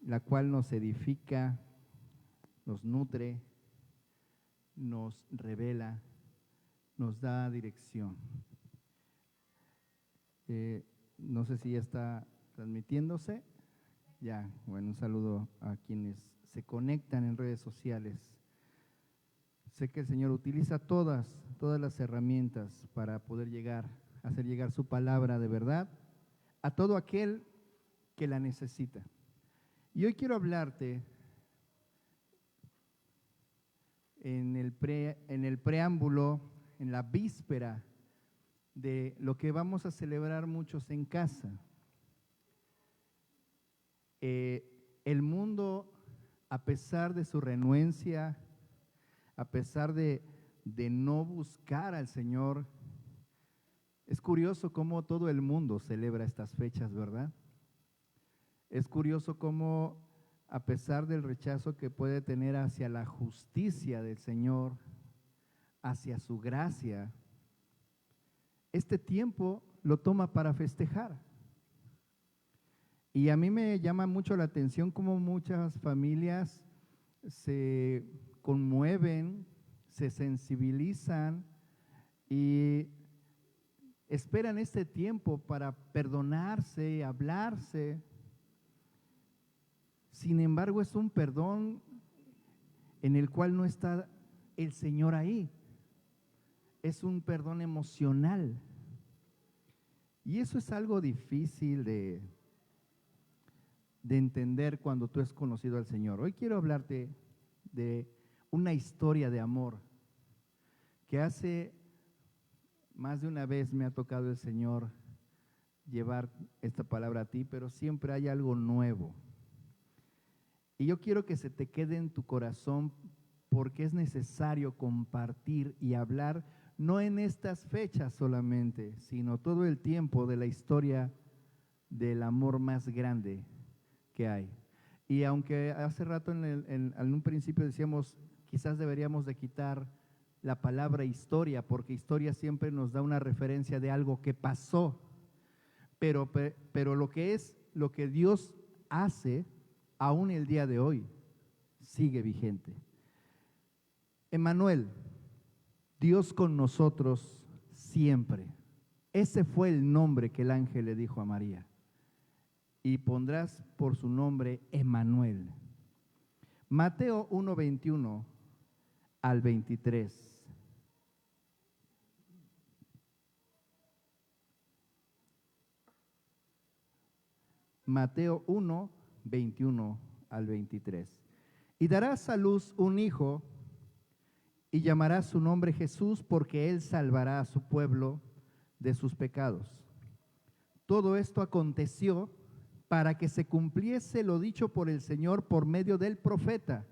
la cual nos edifica, nos nutre, nos revela, nos da dirección. No sé si ya está transmitiéndose. Ya, bueno, un saludo a quienes se conectan en redes sociales. Sé que el Señor utiliza todas las herramientas para poder hacer llegar su palabra de verdad a todo aquel que la necesita. Y hoy quiero hablarte en el preámbulo, en la víspera de lo que vamos a celebrar muchos en casa. El mundo, a pesar de su renuencia, a pesar de no buscar al Señor, es curioso cómo todo el mundo celebra estas fechas, ¿verdad? Es curioso cómo, a pesar del rechazo que puede tener hacia la justicia del Señor, hacia su gracia, este tiempo lo toma para festejar. Y a mí me llama mucho la atención cómo muchas familias se conmueven, se sensibilizan y esperan este tiempo para perdonarse, hablarse. Sin embargo, es un perdón en el cual no está el Señor ahí. Es un perdón emocional. Y eso es algo difícil de entender cuando tú has conocido al Señor. Hoy quiero hablarte de una historia de amor que hace más de una vez me ha tocado el Señor llevar esta palabra a ti, pero siempre hay algo nuevo. Y yo quiero que se te quede en tu corazón porque es necesario compartir y hablar, no en estas fechas solamente, sino todo el tiempo de la historia del amor más grande que hay. Y aunque hace rato en un principio decíamos, quizás deberíamos de quitar la palabra historia, porque historia siempre nos da una referencia de algo que pasó, pero lo que Dios hace, aún el día de hoy, sigue vigente. Emmanuel, Dios con nosotros siempre. Ese fue el nombre que el ángel le dijo a María. Y pondrás por su nombre Emmanuel. Mateo 1:21 al 23. Mateo 1:21 al 23. Y darás a luz un hijo y llamarás su nombre Jesús, porque él salvará a su pueblo de sus pecados. Todo esto aconteció para que se cumpliese lo dicho por el Señor por medio del profeta,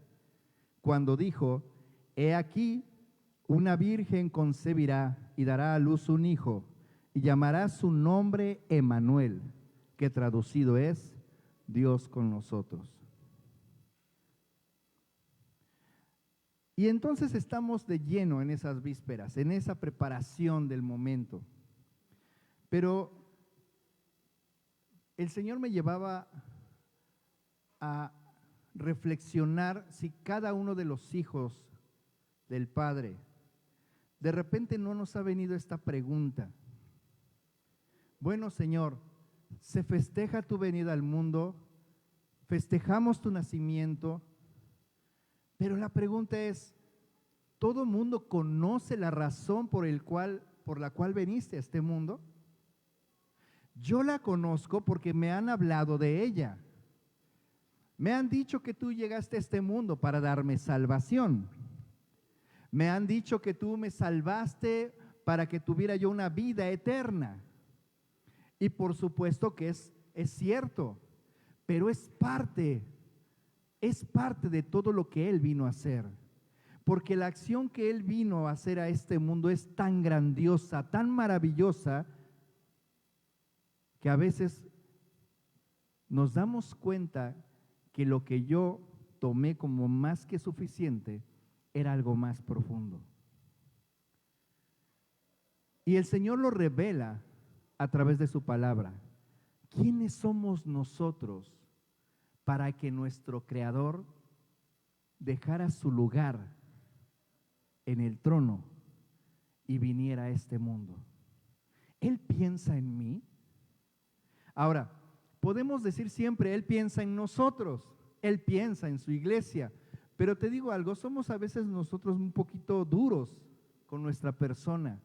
cuando dijo: He aquí, una virgen concebirá y dará a luz un hijo, y llamará su nombre Emmanuel, que traducido es Dios con nosotros. Y entonces estamos de lleno en esas vísperas, en esa preparación del momento. Pero el Señor me llevaba a reflexionar si cada uno de los hijos del Padre, de repente no nos ha venido esta pregunta. Bueno, Señor, se festeja tu venida al mundo, festejamos tu nacimiento, pero la pregunta es, ¿todo mundo conoce la razón por la cual viniste a este mundo? Yo la conozco porque me han hablado de ella. Me han dicho que tú llegaste a este mundo para darme salvación. Me han dicho que tú me salvaste para que tuviera yo una vida eterna. Y por supuesto que es cierto, pero es parte de todo lo que Él vino a hacer. Porque la acción que Él vino a hacer a este mundo es tan grandiosa, tan maravillosa, que a veces nos damos cuenta que lo que yo tomé como más que suficiente era algo más profundo. Y el Señor lo revela a través de su palabra. ¿Quiénes somos nosotros para que nuestro Creador dejara su lugar en el trono y viniera a este mundo. Él piensa en mí. Ahora, podemos decir siempre, Él piensa en nosotros, Él piensa en su iglesia, pero te digo algo, somos a veces nosotros un poquito duros con nuestra persona,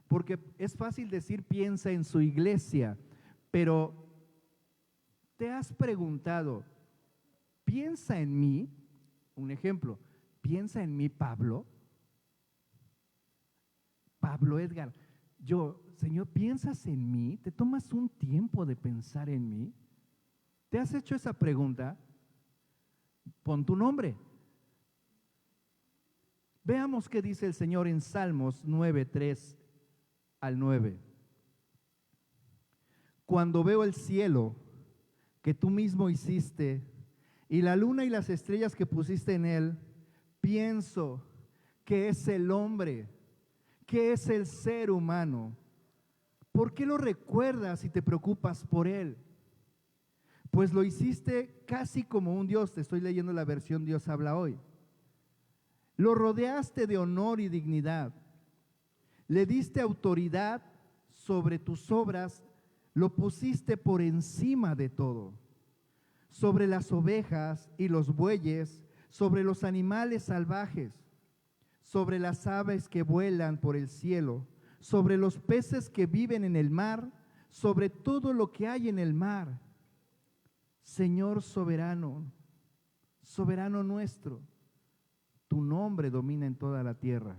porque es fácil decir piensa en su iglesia, pero ¿te has preguntado, piensa en mí? Un ejemplo, ¿piensa en mí Pablo? Pablo Edgar, Señor, ¿piensas en mí? ¿Te tomas un tiempo de pensar en mí? ¿Te has hecho esa pregunta? Pon tu nombre. Veamos qué dice el Señor en Salmos 9, 3 al 9. Cuando veo el cielo que tú mismo hiciste y la luna y las estrellas que pusiste en él, pienso que es el hombre, que es el ser humano. ¿Por qué lo recuerdas y te preocupas por él? Pues lo hiciste casi como un Dios. Te estoy leyendo la versión Dios habla hoy. Lo rodeaste de honor y dignidad. Le diste autoridad sobre tus obras, lo pusiste por encima de todo. Sobre las ovejas y los bueyes, sobre los animales salvajes, sobre las aves que vuelan por el cielo, sobre los peces que viven en el mar, sobre todo lo que hay en el mar. Señor soberano, soberano nuestro, tu nombre domina en toda la tierra.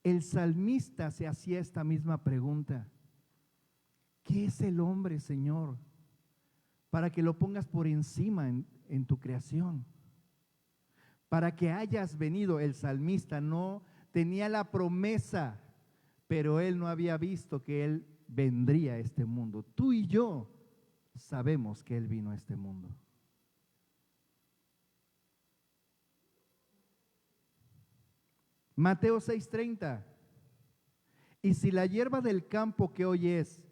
El salmista se hacía esta misma pregunta. ¿Qué es el hombre, Señor? Para que lo pongas por encima en tu creación. Para que hayas venido, el salmista no tenía la promesa, pero él no había visto que él vendría a este mundo. Tú y yo sabemos que él vino a este mundo. Mateo 6:30. Y si la hierba del campo que hoy es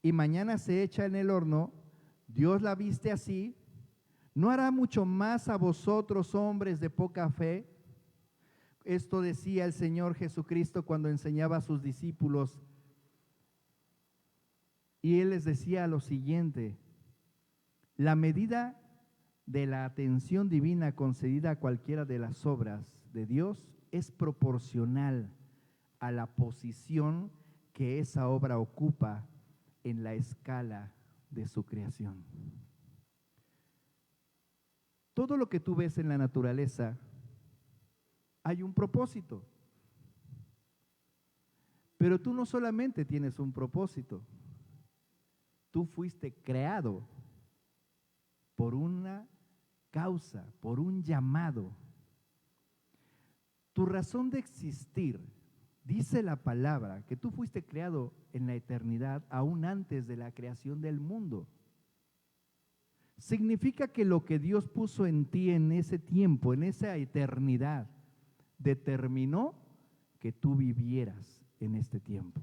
y mañana se echa en el horno, Dios la viste así, ¿no hará mucho más a vosotros, hombres de poca fe? Esto decía el Señor Jesucristo cuando enseñaba a sus discípulos. Y Él les decía lo siguiente: la medida de la atención divina concedida a cualquiera de las obras de Dios es proporcional a la posición que esa obra ocupa en la escala de su creación. Todo lo que tú ves en la naturaleza hay un propósito. Pero tú no solamente tienes un propósito, tú fuiste creado por una causa, por un llamado. Tu razón de existir, dice la palabra, que tú fuiste creado en la eternidad, aún antes de la creación del mundo. Significa que lo que Dios puso en ti en ese tiempo, en esa eternidad, determinó que tú vivieras en este tiempo.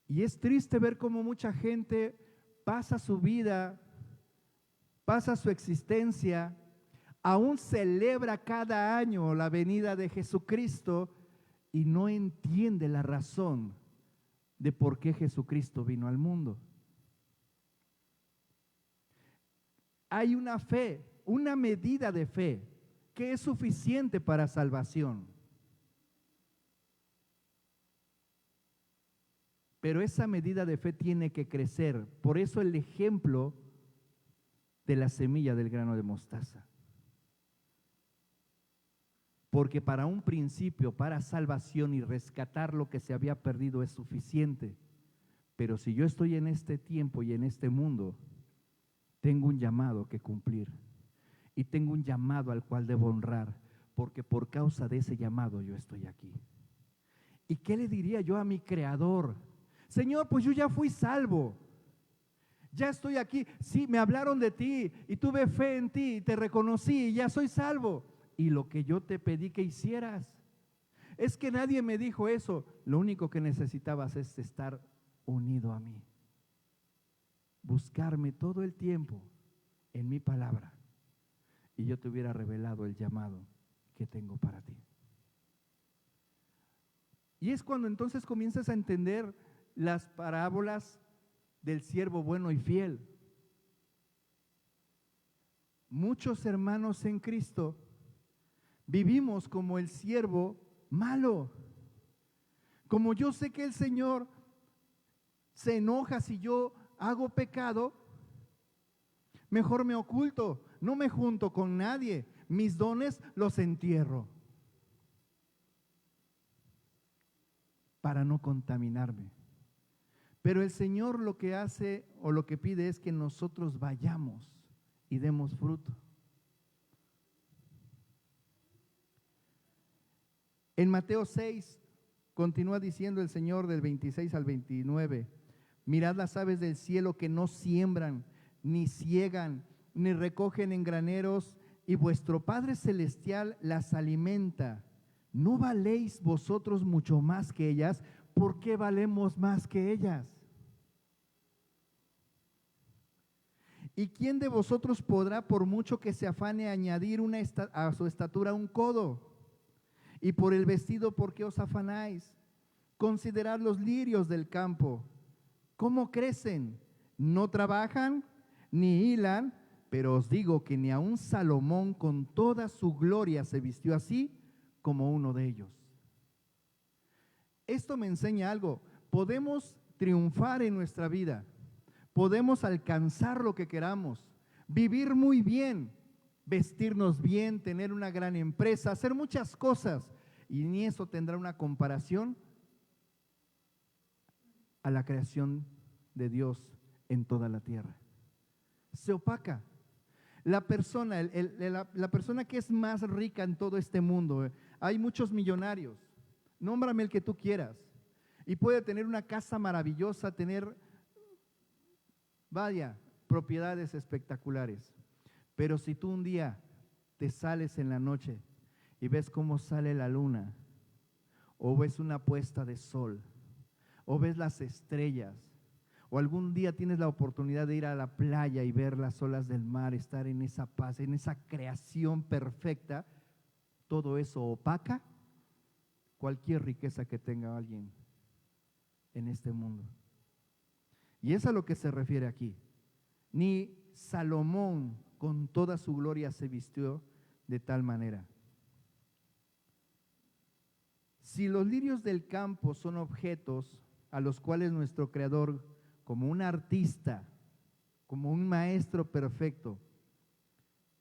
Y es triste ver cómo mucha gente pasa su vida, pasa su existencia, aún celebra cada año la venida de Jesucristo y no entiende la razón de por qué Jesucristo vino al mundo. Hay una fe, una medida de fe que es suficiente para salvación. Pero esa medida de fe tiene que crecer. Por eso el ejemplo de la semilla del grano de mostaza. Porque para un principio, para salvación y rescatar lo que se había perdido es suficiente. Pero si yo estoy en este tiempo y en este mundo, tengo un llamado que cumplir. Y tengo un llamado al cual debo honrar, porque por causa de ese llamado yo estoy aquí. ¿Y qué le diría yo a mi Creador? Señor, pues yo ya fui salvo. Ya estoy aquí. Sí, me hablaron de ti y tuve fe en ti y te reconocí y ya soy salvo. Y lo que yo te pedí que hicieras, es que nadie me dijo eso. Lo único que necesitabas es estar unido a mí. Buscarme todo el tiempo en mi palabra y yo te hubiera revelado el llamado que tengo para ti. Y es cuando entonces comienzas a entender las parábolas del siervo bueno y fiel. Muchos hermanos en Cristo vivimos como el siervo malo. Como yo sé que el Señor se enoja si yo hago pecado, mejor me oculto, no me junto con nadie, mis dones los entierro para no contaminarme. Pero el Señor lo que hace o lo que pide es que nosotros vayamos y demos fruto. En Mateo 6 continúa diciendo el Señor del 26 al 29, mirad las aves del cielo que no siembran, ni ciegan, ni recogen en graneros, y vuestro Padre Celestial las alimenta. ¿No valéis vosotros mucho más que ellas? ¿Por qué valemos más que ellas? ¿Y quién de vosotros podrá, por mucho que se afane, añadir a su estatura un codo? Y por el vestido, ¿por qué os afanáis? Considerad los lirios del campo, cómo crecen, no trabajan ni hilan, pero os digo que ni aun Salomón con toda su gloria se vistió así como uno de ellos. Esto me enseña algo. Podemos triunfar en nuestra vida, podemos alcanzar lo que queramos, vivir muy bien, vestirnos bien, tener una gran empresa, hacer muchas cosas, y ni eso tendrá una comparación a la creación de Dios en toda la tierra. Se opaca. La persona, la persona que es más rica en todo este mundo, hay muchos millonarios, nómbrame el que tú quieras, y puede tener una casa maravillosa, tener, vaya, propiedades espectaculares. Pero si tú un día te sales en la noche y ves cómo sale la luna, o ves una puesta de sol, o ves las estrellas, o algún día tienes la oportunidad de ir a la playa y ver las olas del mar, estar en esa paz, en esa creación perfecta, todo eso opaca cualquier riqueza que tenga alguien en este mundo. Y es a lo que se refiere aquí. Ni Salomón con toda su gloria se vistió de tal manera. Si los lirios del campo son objetos a los cuales nuestro Creador, como un artista, como un maestro perfecto,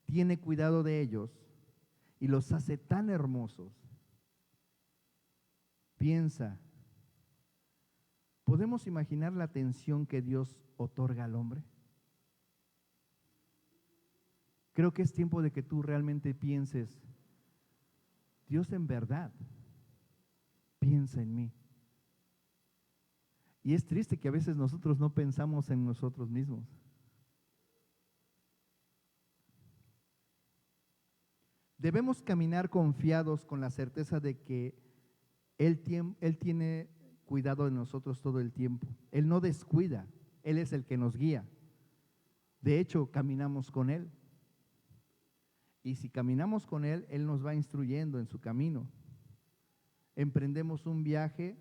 tiene cuidado de ellos y los hace tan hermosos, piensa, ¿podemos imaginar la atención que Dios otorga al hombre? Creo que es tiempo de que tú realmente pienses, Dios en verdad piensa en mí. Y es triste que a veces nosotros no pensamos en nosotros mismos. Debemos caminar confiados con la certeza de que Él tiene cuidado de nosotros todo el tiempo. Él no descuida, Él es el que nos guía. De hecho, caminamos con Él. Y si caminamos con Él, Él nos va instruyendo en su camino. Emprendemos un viaje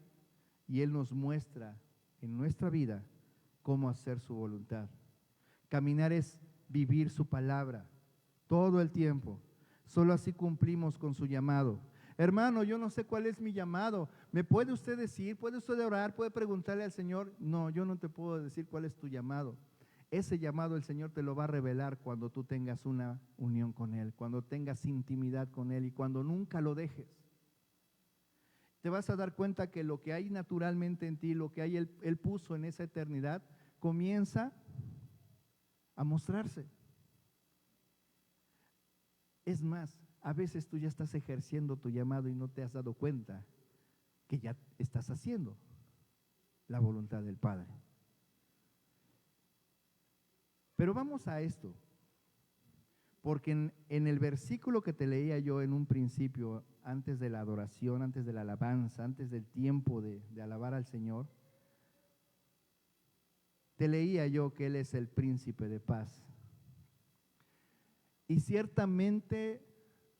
y Él nos muestra en nuestra vida cómo hacer su voluntad. Caminar es vivir su palabra todo el tiempo. Solo así cumplimos con su llamado. Hermano, yo no sé cuál es mi llamado. ¿Me puede usted decir? ¿Puede usted orar? ¿Puede preguntarle al Señor? No, yo no te puedo decir cuál es tu llamado. Ese llamado el Señor te lo va a revelar cuando tú tengas una unión con Él, cuando tengas intimidad con Él y cuando nunca lo dejes. Te vas a dar cuenta que lo que hay naturalmente en ti, lo que hay Él puso en esa eternidad, comienza a mostrarse. Es más, a veces tú ya estás ejerciendo tu llamado y no te has dado cuenta que ya estás haciendo la voluntad del Padre. Pero vamos a esto, porque en el versículo que te leía yo en un principio, antes de la adoración, antes de la alabanza, antes del tiempo de alabar al Señor, te leía yo que Él es el príncipe de paz. Y ciertamente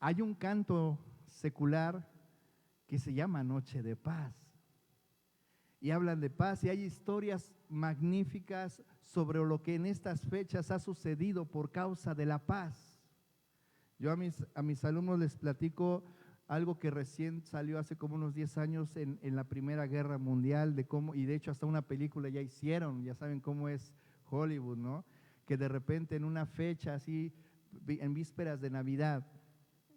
hay un canto secular que se llama Noche de Paz. Y hablan de paz y hay historias magníficas sobre lo que en estas fechas ha sucedido por causa de la paz. Yo a mis alumnos les platico algo que recién salió hace como unos 10 años en la Primera Guerra Mundial, de cómo, y de hecho hasta una película ya hicieron, ya saben cómo es Hollywood, ¿no? Que de repente en una fecha así, en vísperas de Navidad,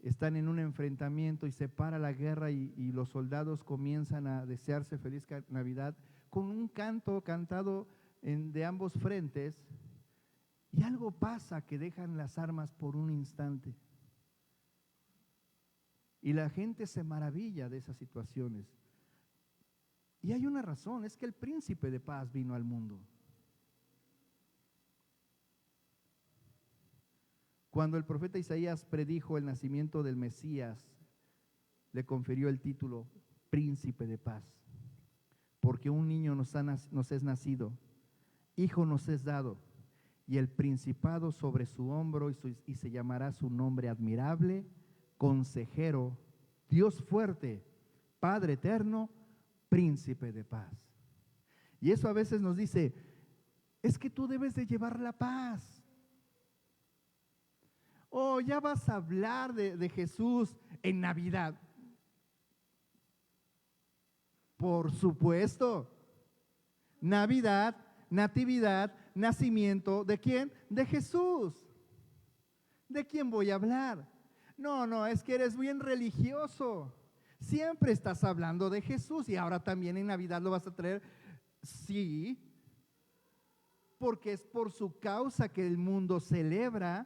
están en un enfrentamiento y se para la guerra y los soldados comienzan a desearse feliz Navidad con un canto cantado de ambos frentes, y algo pasa que dejan las armas por un instante. Y la gente se maravilla de esas situaciones. Y hay una razón, es que el príncipe de paz vino al mundo. Cuando el profeta Isaías predijo el nacimiento del Mesías, le confirió el título Príncipe de Paz, porque un niño nos es nacido, hijo nos es dado, y el principado sobre su hombro, y se llamará su nombre admirable, consejero, Dios fuerte, Padre eterno, Príncipe de Paz. Y eso a veces nos dice, es que tú debes de llevar la paz. Oh, ya vas a hablar de Jesús en Navidad. Por supuesto. Navidad, natividad, nacimiento, ¿de quién? De Jesús. ¿De quién voy a hablar? No, es que eres bien religioso. Siempre estás hablando de Jesús y ahora también en Navidad lo vas a traer. Sí, porque es por su causa que el mundo celebra.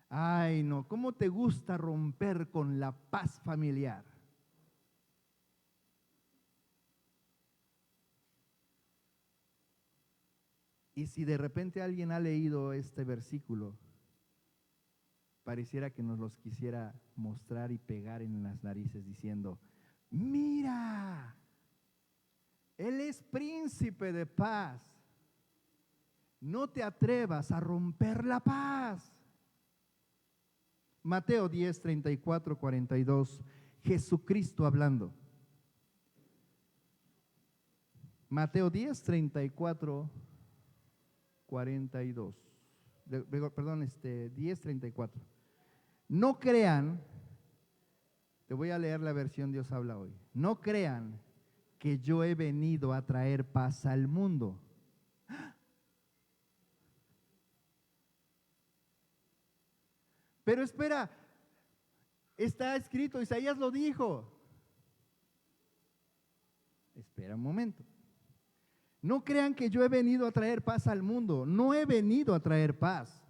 Ay, no, ¿cómo te gusta romper con la paz familiar? Y si de repente alguien ha leído este versículo, pareciera que nos los quisiera mostrar y pegar en las narices diciendo, mira, Él es príncipe de paz. No te atrevas a romper la paz. Mateo 10, 34, 42, Jesucristo hablando. Mateo 10, 34, 42. Perdón, 10, 34. No crean, te voy a leer la versión Dios habla hoy. No crean que yo he venido a traer paz al mundo. Pero espera, está escrito, Isaías lo dijo. Espera un momento. No crean que yo he venido a traer paz al mundo. No he venido a traer paz,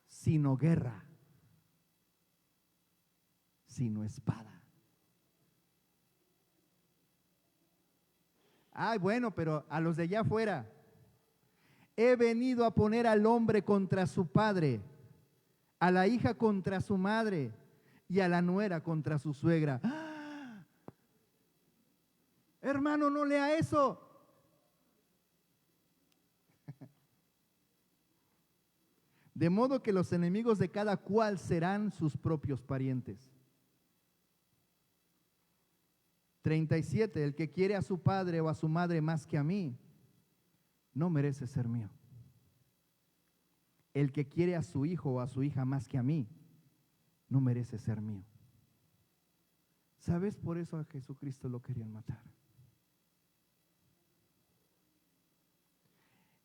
sino guerra, sino espada. Ay, bueno, pero a los de allá afuera, he venido a poner al hombre contra su padre, a la hija contra su madre y a la nuera contra su suegra. ¡Ah! Hermano, no lea eso. De modo que los enemigos de cada cual serán sus propios parientes. 37, el que quiere a su padre o a su madre más que a mí, no merece ser mío. El que quiere a su hijo o a su hija más que a mí, no merece ser mío. ¿Sabes? Por eso a Jesucristo lo querían matar.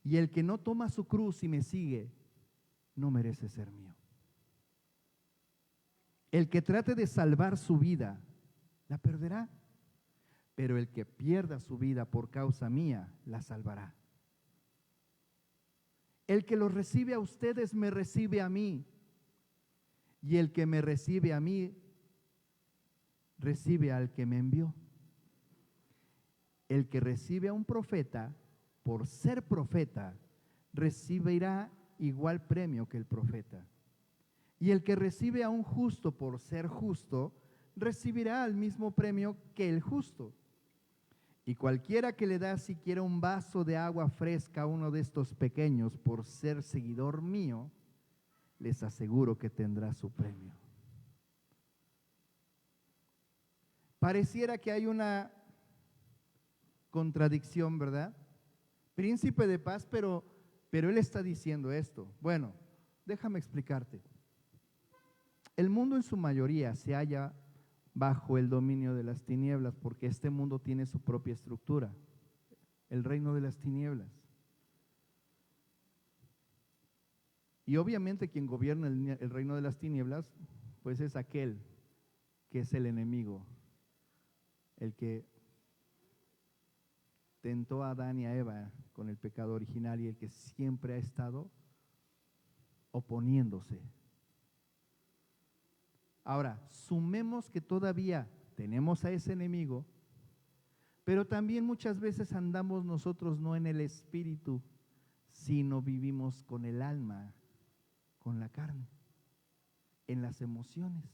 Y el que no toma su cruz y me sigue, no merece ser mío. El que trate de salvar su vida, la perderá. Pero el que pierda su vida por causa mía, la salvará. El que los recibe a ustedes, me recibe a mí. Y el que me recibe a mí, recibe al que me envió. El que recibe a un profeta, por ser profeta, recibirá igual premio que el profeta. Y el que recibe a un justo por ser justo, recibirá el mismo premio que el justo. Y cualquiera que le da siquiera un vaso de agua fresca a uno de estos pequeños por ser seguidor mío, les aseguro que tendrá su premio. Pareciera que hay una contradicción, ¿verdad? Príncipe de paz, pero él está diciendo esto. Bueno, déjame explicarte. El mundo en su mayoría se halla bajo el dominio de las tinieblas, porque este mundo tiene su propia estructura, el reino de las tinieblas. Y obviamente quien gobierna el reino de las tinieblas, pues es aquel que es el enemigo, el que tentó a Adán y a Eva con el pecado original y el que siempre ha estado oponiéndose. Ahora, sumemos que todavía tenemos a ese enemigo, pero también muchas veces andamos nosotros no en el espíritu, sino vivimos con el alma, con la carne, en las emociones.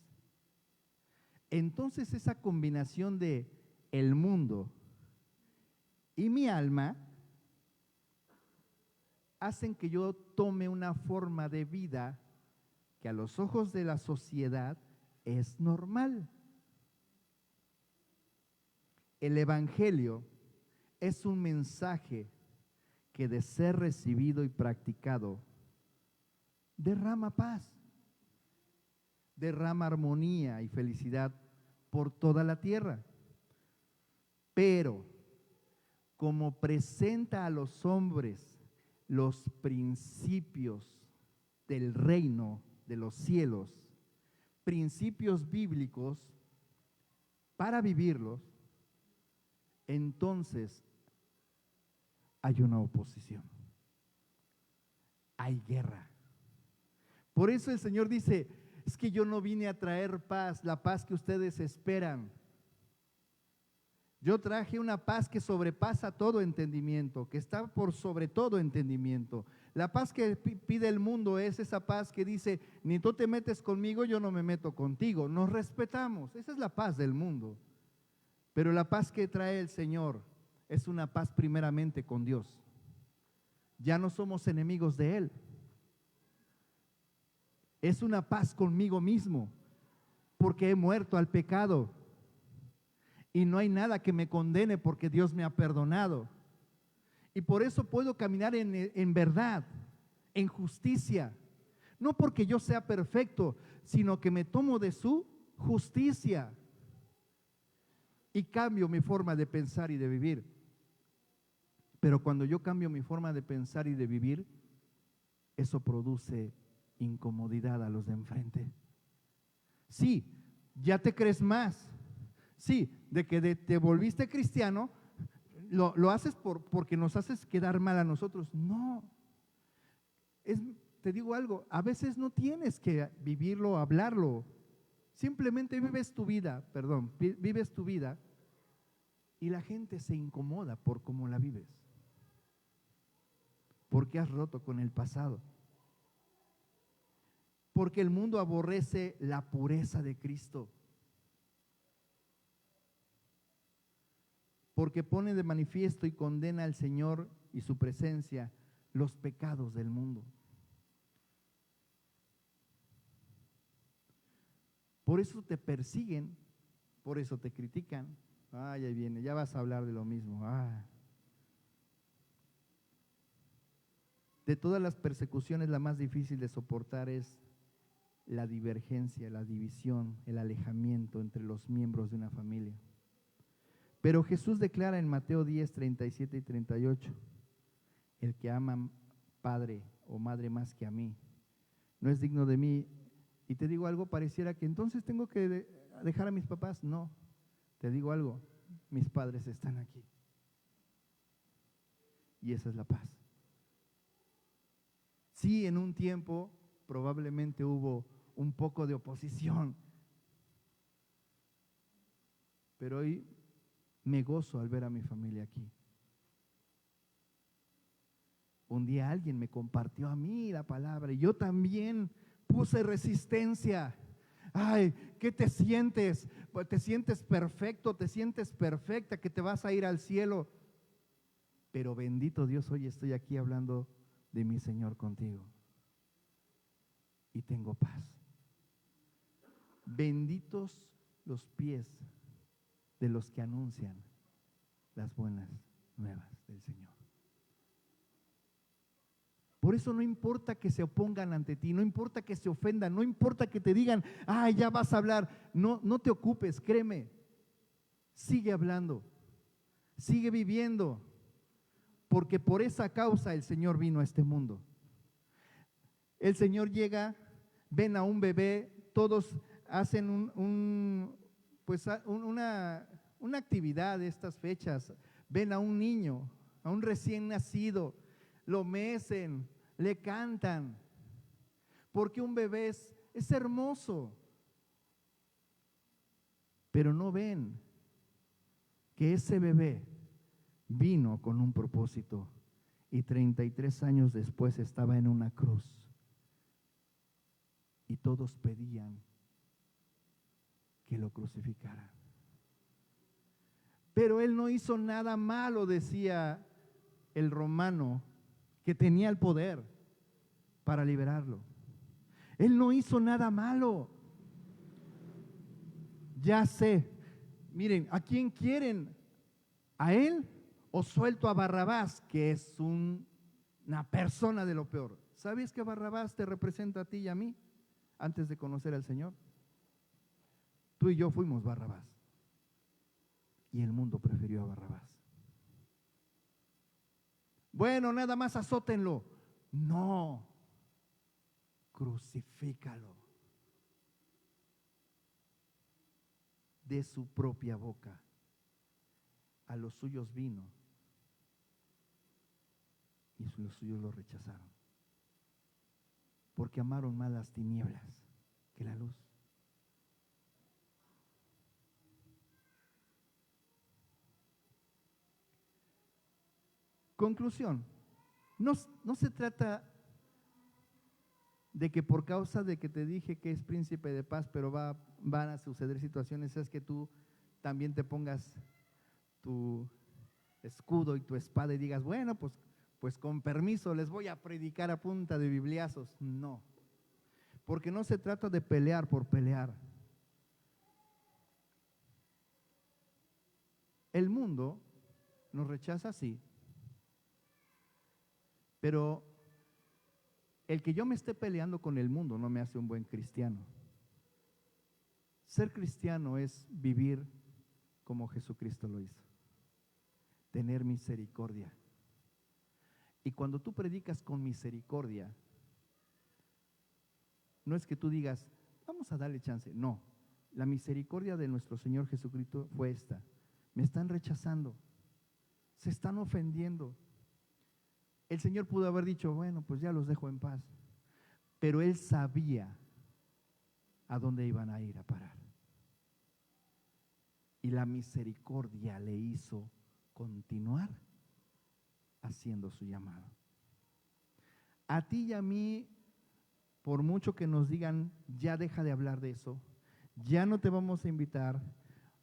Entonces esa combinación de el mundo y mi alma hacen que yo tome una forma de vida que a los ojos de la sociedad es normal. El Evangelio es un mensaje que de ser recibido y practicado derrama paz, derrama armonía y felicidad por toda la tierra. Pero como presenta a los hombres los principios del reino de los cielos, principios bíblicos para vivirlos, entonces hay una oposición, hay guerra. Por eso el Señor dice, es que yo no vine a traer paz, la paz que ustedes esperan. Yo traje una paz que sobrepasa todo entendimiento, que está por sobre todo entendimiento. La paz que pide el mundo es esa paz que dice, ni tú te metes conmigo, yo no me meto contigo. Nos respetamos, esa es la paz del mundo. Pero la paz que trae el Señor es una paz primeramente con Dios. Ya no somos enemigos de Él. Es una paz conmigo mismo, porque he muerto al pecado. Y no hay nada que me condene porque Dios me ha perdonado. Y por eso puedo caminar en verdad, en justicia. No porque yo sea perfecto, sino que me tomo de su justicia. Y cambio mi forma de pensar y de vivir. Pero cuando yo cambio mi forma de pensar y de vivir, eso produce incomodidad a los de enfrente. Sí, ya te crees más. Sí, de que te volviste cristiano, lo haces porque nos haces quedar mal a nosotros. No, te digo algo, a veces no tienes que vivirlo, hablarlo. Simplemente vives tu vida y la gente se incomoda por cómo la vives. Porque has roto con el pasado. Porque el mundo aborrece la pureza de Cristo. Porque pone de manifiesto y condena al Señor y su presencia los pecados del mundo. Por eso te persiguen, por eso te critican. Ay, ahí viene, ya vas a hablar de lo mismo. De todas las persecuciones, la más difícil de soportar es la divergencia, la división, el alejamiento entre los miembros de una familia. Pero Jesús declara en Mateo 10, 37 y 38, el que ama padre o madre más que a mí, no es digno de mí. Y te digo algo, pareciera que entonces tengo que dejar a mis papás. No, te digo algo, mis padres están aquí. Y esa es la paz. Sí, en un tiempo probablemente hubo un poco de oposición, pero hoy me gozo al ver a mi familia aquí. Un día alguien me compartió a mí la palabra y yo también puse resistencia. Ay, ¿qué te sientes? Pues te sientes perfecto, te sientes perfecta, que te vas a ir al cielo. Pero bendito Dios, hoy estoy aquí hablando de mi Señor contigo. y tengo paz. Benditos los pies de los que anuncian las buenas nuevas del Señor. Por eso no importa que se opongan ante ti, no importa que se ofendan, no importa que te digan, ya vas a hablar, no te ocupes, créeme, sigue hablando, sigue viviendo, porque por esa causa el Señor vino a este mundo. El Señor llega, ven a un bebé, todos hacen una actividad de estas fechas, ven a un niño, a un recién nacido, lo mecen, le cantan, porque un bebé es hermoso, pero no ven que ese bebé vino con un propósito y 33 años después estaba en una cruz y todos pedían que lo crucificaran. Pero él no hizo nada malo, decía el romano, que tenía el poder para liberarlo. Él no hizo nada malo. Ya sé, miren, ¿a quién quieren? ¿A él o suelto a Barrabás, que es una persona de lo peor? ¿Sabes que Barrabás te representa a ti y a mí antes de conocer al Señor? Tú y yo fuimos Barrabás y el mundo prefirió a Barrabás. Bueno, nada más azótenlo. No, crucifícalo. De su propia boca a los suyos vino y los suyos lo rechazaron, porque amaron más las tinieblas que la luz. Conclusión, no se trata de que por causa de que te dije que es príncipe de paz, pero van a suceder situaciones, es que tú también te pongas tu escudo y tu espada y digas, bueno, pues con permiso les voy a predicar a punta de bibliazos. No, porque no se trata de pelear por pelear. El mundo nos rechaza, sí, pero el que yo me esté peleando con el mundo no me hace un buen cristiano. Ser cristiano es vivir como Jesucristo lo hizo, tener misericordia. Y cuando tú predicas con misericordia, no es que tú digas, vamos a darle chance. No, la misericordia de nuestro Señor Jesucristo fue esta: me están rechazando, se están ofendiendo. El Señor pudo haber dicho, bueno, pues ya los dejo en paz, pero Él sabía a dónde iban a ir a parar. Y la misericordia le hizo continuar haciendo su llamado. A ti y a mí, por mucho que nos digan, ya deja de hablar de eso, ya no te vamos a invitar,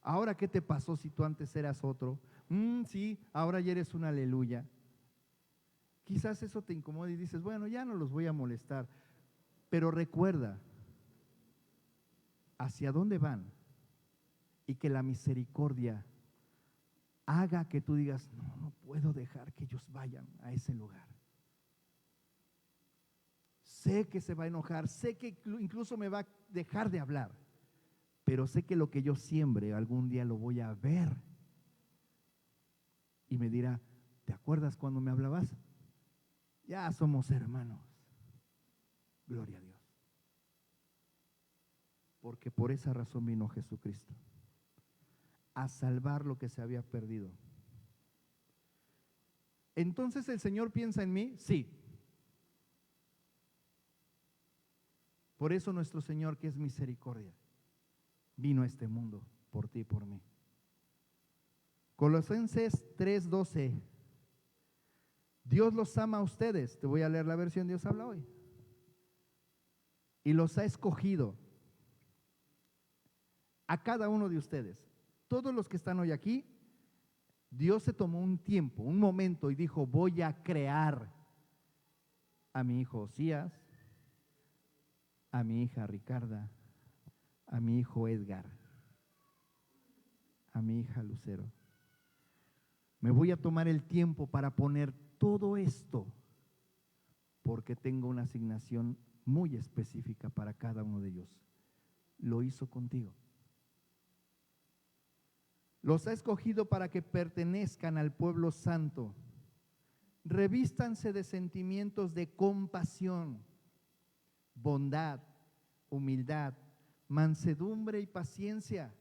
ahora ¿qué te pasó si tú antes eras otro? Sí, ahora ya eres un aleluya. Quizás eso te incomode y dices, bueno, ya no los voy a molestar, pero recuerda hacia dónde van y que la misericordia haga que tú digas, no puedo dejar que ellos vayan a ese lugar. Sé que se va a enojar, sé que incluso me va a dejar de hablar, pero sé que lo que yo siembre algún día lo voy a ver y me dirá, ¿te acuerdas cuando me hablabas? Ya somos hermanos. Gloria a Dios. Porque por esa razón vino Jesucristo, a salvar lo que se había perdido. Entonces, ¿el Señor piensa en mí? Sí. Por eso nuestro Señor, que es misericordia, vino a este mundo por ti y por mí. Colosenses 3:12. Dios los ama a ustedes. Te voy a leer la versión Dios habla hoy. Y los ha escogido a cada uno de ustedes. Todos los que están hoy aquí, Dios se tomó un tiempo, un momento y dijo, voy a crear a mi hijo Osías, a mi hija Ricarda, a mi hijo Edgar, a mi hija Lucero. Me voy a tomar el tiempo para poner todo esto porque tengo una asignación muy específica para cada uno de ellos. Lo hizo contigo. Los ha escogido para que pertenezcan al pueblo santo. Revístanse de sentimientos de compasión, bondad, humildad, mansedumbre y paciencia.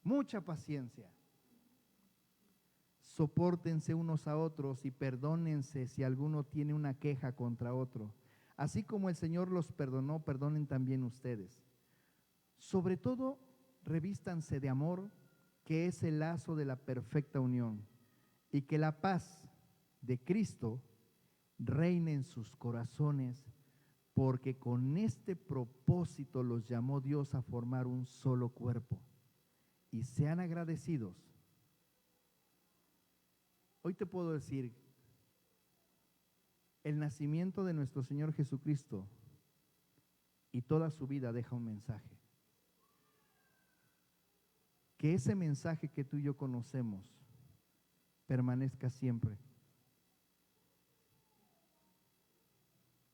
Mucha paciencia. Sopórtense unos a otros y perdónense si alguno tiene una queja contra otro. Así como el Señor los perdonó, perdonen también ustedes. Sobre todo, revístanse de amor, que es el lazo de la perfecta unión, y que la paz de Cristo reine en sus corazones, porque con este propósito los llamó Dios a formar un solo cuerpo. Y sean agradecidos. Hoy te puedo decir, el nacimiento de nuestro Señor Jesucristo y toda su vida deja un mensaje. Que ese mensaje que tú y yo conocemos permanezca siempre.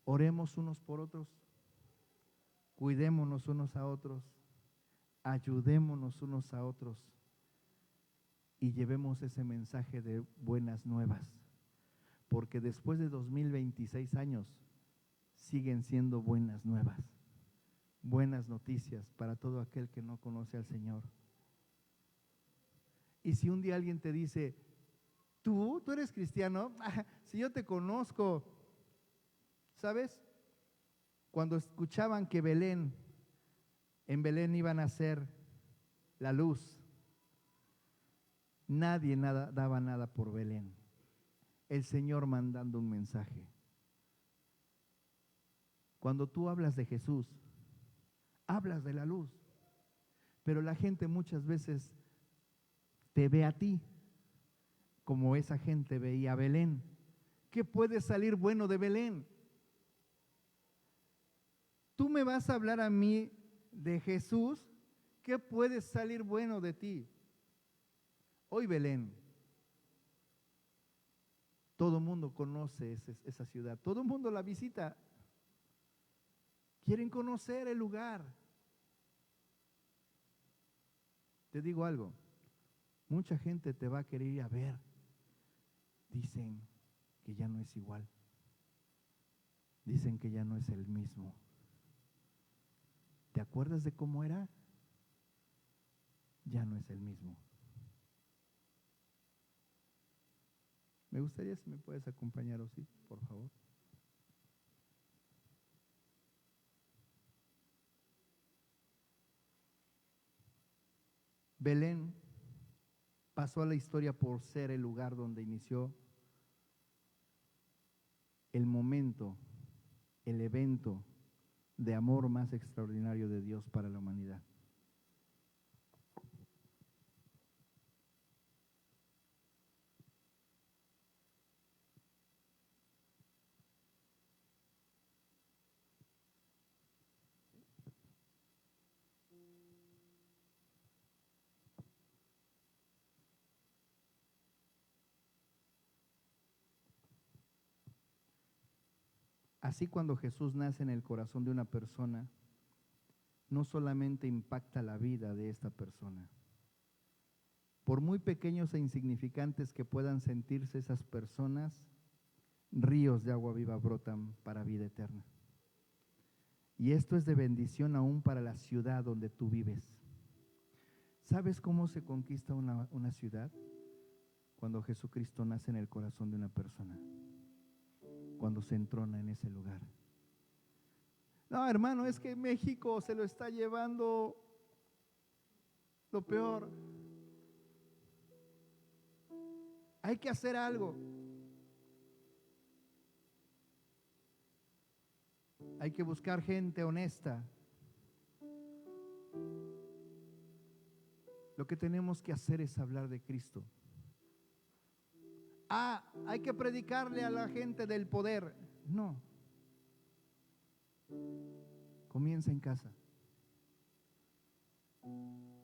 Oremos unos por otros, cuidémonos unos a otros, ayudémonos unos a otros y llevemos ese mensaje de buenas nuevas, porque después de 2026 años siguen siendo buenas nuevas, buenas noticias para todo aquel que no conoce al Señor. Y si un día alguien te dice, ¿tú eres cristiano? Si yo te conozco, ¿sabes? Cuando escuchaban que en Belén iban a ser la luz, nadie daba nada por Belén. El Señor mandando un mensaje. Cuando tú hablas de Jesús, hablas de la luz, pero la gente muchas veces te ve a ti como esa gente veía a Belén. ¿Qué puede salir bueno de Belén? Tú me vas a hablar a mí de Jesús, ¿qué puede salir bueno de ti? Hoy Belén, todo el mundo conoce esa ciudad, todo el mundo la visita, quieren conocer el lugar. Te digo algo, mucha gente te va a querer ir a ver, dicen que ya no es igual, dicen que ya no es el mismo. ¿Te acuerdas de cómo era? Ya no es el mismo. Me gustaría si me puedes acompañar, Osí, por favor. Belén pasó a la historia por ser el lugar donde inició el momento, el evento de amor más extraordinario de Dios para la humanidad. Así cuando Jesús nace en el corazón de una persona, no solamente impacta la vida de esta persona. Por muy pequeños e insignificantes que puedan sentirse esas personas, ríos de agua viva brotan para vida eterna. Y esto es de bendición aún para la ciudad donde tú vives. ¿Sabes cómo se conquista una ciudad? Cuando Jesucristo nace en el corazón de una persona, cuando se entrona en ese lugar. No, hermano, es que México se lo está llevando lo peor. Hay que hacer algo. Hay que buscar gente honesta. Lo que tenemos que hacer es hablar de Cristo. Hay que predicarle a la gente del poder. No. Comienza en casa,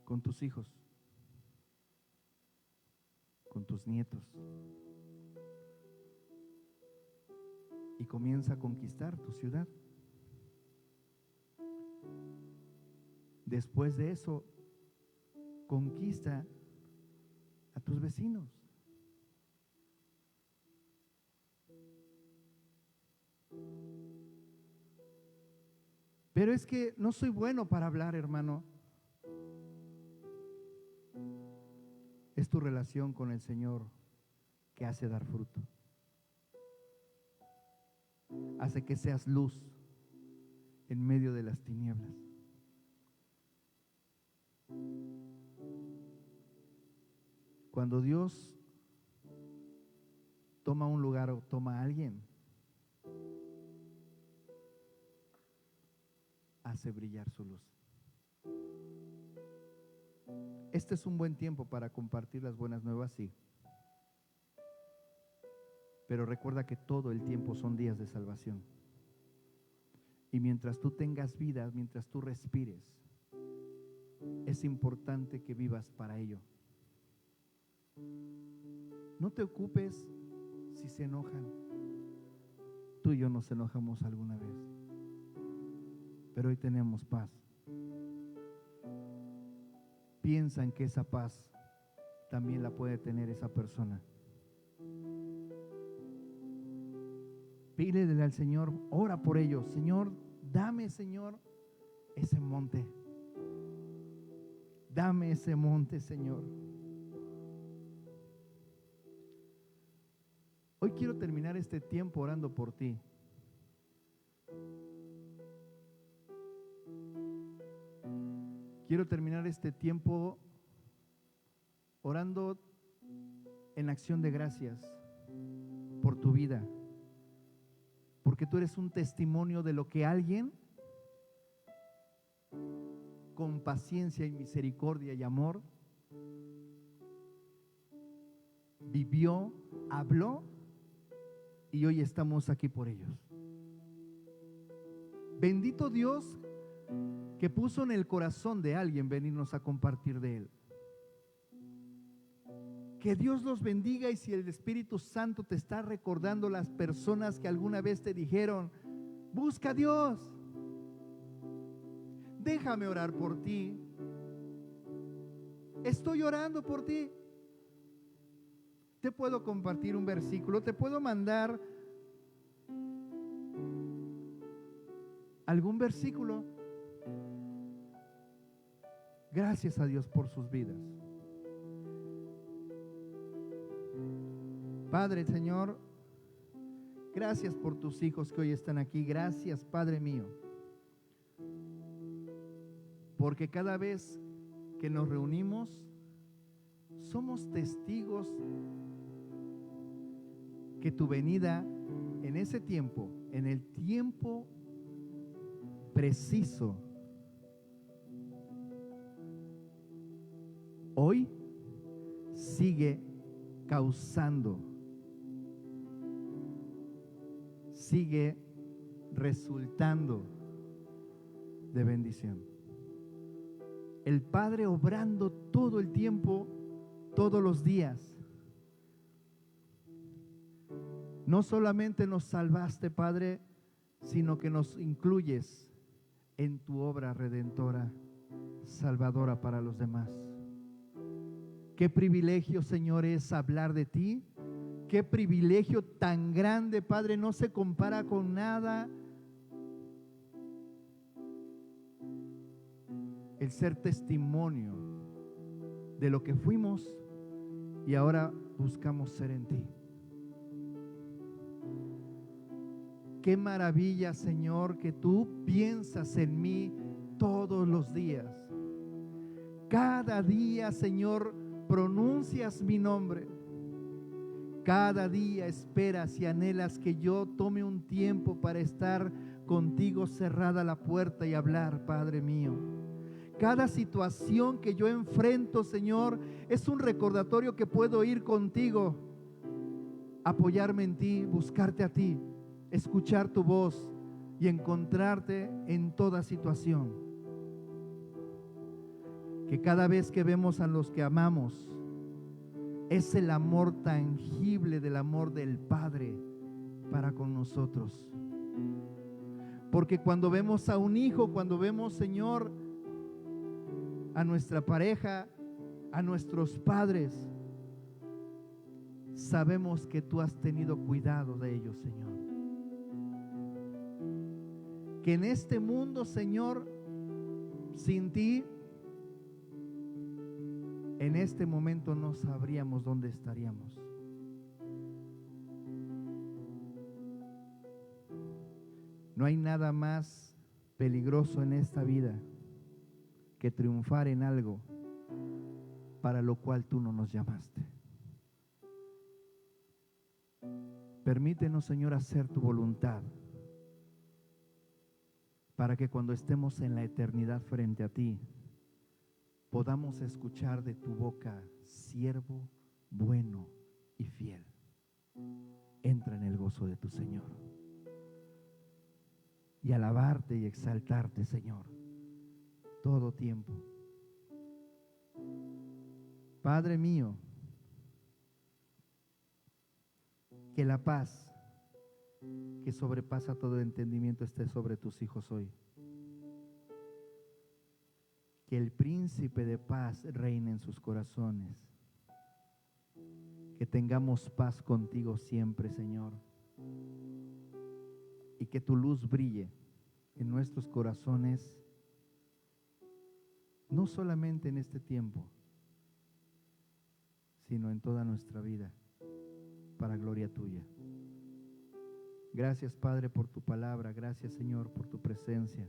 con tus hijos, con tus nietos, y comienza a conquistar tu ciudad. Después de eso, conquista a tus vecinos. Pero es que no soy bueno para hablar, hermano. Es tu relación con el Señor que hace dar fruto. Hace que seas luz en medio de las tinieblas. Cuando Dios toma un lugar o toma a alguien, hace brillar su luz. Este es un buen tiempo para compartir las buenas nuevas, sí. Pero recuerda que todo el tiempo son días de salvación. Y mientras tú tengas vida, mientras tú respires, es importante que vivas para ello. No te ocupes si se enojan. Tú y yo nos enojamos alguna vez, pero hoy tenemos paz. Piensan que esa paz también la puede tener esa persona. Pídele al Señor, ora por ellos. Señor, dame, Señor, ese monte. Dame ese monte, Señor. Hoy quiero terminar este tiempo orando por ti. Quiero terminar este tiempo orando en acción de gracias por tu vida. Porque tú eres un testimonio de lo que alguien con paciencia y misericordia y amor vivió, habló, y hoy estamos aquí por ellos. Bendito Dios que puso en el corazón de alguien venirnos a compartir de Él. Que Dios los bendiga, y si el Espíritu Santo te está recordando las personas que alguna vez te dijeron, busca a Dios, déjame orar por ti, estoy orando por ti. Te puedo compartir un versículo, te puedo mandar algún versículo. Gracias a Dios por sus vidas. Padre, Señor, gracias por tus hijos que hoy están aquí. Gracias, Padre mío, porque cada vez que nos reunimos somos testigos que tu venida en ese tiempo, en el tiempo preciso, hoy sigue causando, sigue resultando de bendición. El Padre obrando todo el tiempo, todos los días. No solamente nos salvaste, Padre, sino que nos incluyes en tu obra redentora, salvadora para los demás. Qué privilegio, Señor, es hablar de ti. Qué privilegio tan grande, Padre, no se compara con nada. El ser testimonio de lo que fuimos y ahora buscamos ser en ti. Qué maravilla, Señor, que tú piensas en mí todos los días. Cada día, Señor, pronuncias mi nombre. Cada día esperas y anhelas que yo tome un tiempo para estar contigo, cerrada la puerta, y hablar, Padre mío. Cada situación que yo enfrento, Señor, es un recordatorio que puedo ir contigo, apoyarme en ti, buscarte a ti, escuchar tu voz, y encontrarte en toda situación. Que cada vez que vemos a los que amamos, es el amor tangible del amor del Padre para con nosotros. Porque cuando vemos a un hijo, cuando vemos, Señor, a nuestra pareja, a nuestros padres, sabemos que tú has tenido cuidado de ellos, Señor. Que en este mundo, Señor, sin ti, en este momento no sabríamos dónde estaríamos. No hay nada más peligroso en esta vida que triunfar en algo para lo cual tú no nos llamaste. Permítenos, Señor, hacer tu voluntad, para que cuando estemos en la eternidad frente a ti, podamos escuchar de tu boca: siervo bueno y fiel, entra en el gozo de tu Señor. Y alabarte y exaltarte, Señor, todo tiempo. Padre mío, que la paz que sobrepasa todo entendimiento esté sobre tus hijos hoy. Que el príncipe de paz reine en sus corazones. Que tengamos paz contigo siempre, Señor. Y que tu luz brille en nuestros corazones, no solamente en este tiempo, sino en toda nuestra vida, para gloria tuya. Gracias, Padre, por tu palabra. Gracias, Señor, por tu presencia.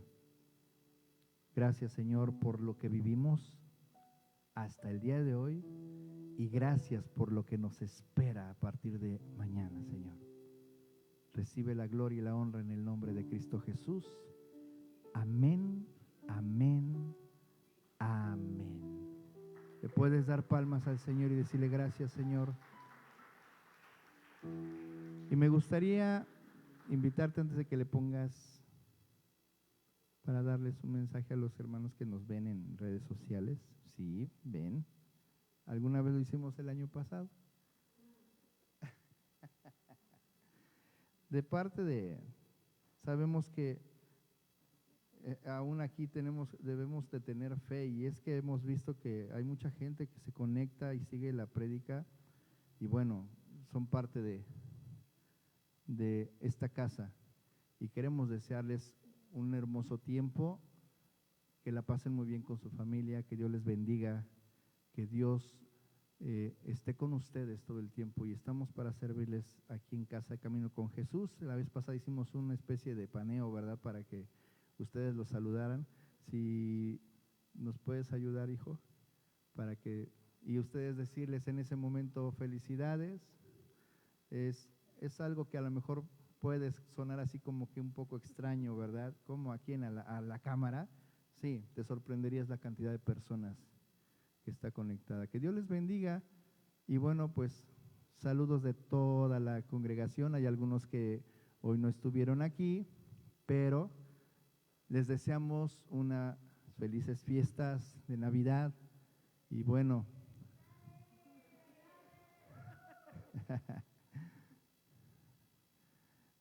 Gracias, Señor, por lo que vivimos hasta el día de hoy, y gracias por lo que nos espera a partir de mañana, Señor. Recibe la gloria y la honra en el nombre de Cristo Jesús. Amén, amén, amén. Le puedes dar palmas al Señor y decirle: gracias, Señor. Y me gustaría invitarte, antes de que le pongas, para darles un mensaje a los hermanos que nos ven en redes sociales. Sí, ven. ¿Alguna vez lo hicimos el año pasado? De parte de, sabemos que aún aquí debemos de tener fe, y es que hemos visto que hay mucha gente que se conecta y sigue la prédica, y bueno, son parte de esta casa, y queremos desearles un hermoso tiempo, que la pasen muy bien con su familia, que Dios les bendiga, que Dios esté con ustedes todo el tiempo, y estamos para servirles aquí en Casa de Camino con Jesús. La vez pasada hicimos una especie de paneo, ¿verdad?, para que ustedes los saludaran. Si nos puedes ayudar, hijo, para que, y ustedes decirles en ese momento felicidades. Es algo que a lo mejor puede sonar así como que un poco extraño, ¿verdad? Como aquí a la cámara. Sí, te sorprenderías la cantidad de personas que está conectada. Que Dios les bendiga. Y bueno, pues saludos de toda la congregación. Hay algunos que hoy no estuvieron aquí, pero les deseamos unas felices fiestas de Navidad. Y bueno,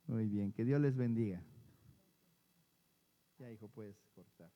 muy bien, que Dios les bendiga. Ya, hijo, puedes cortar.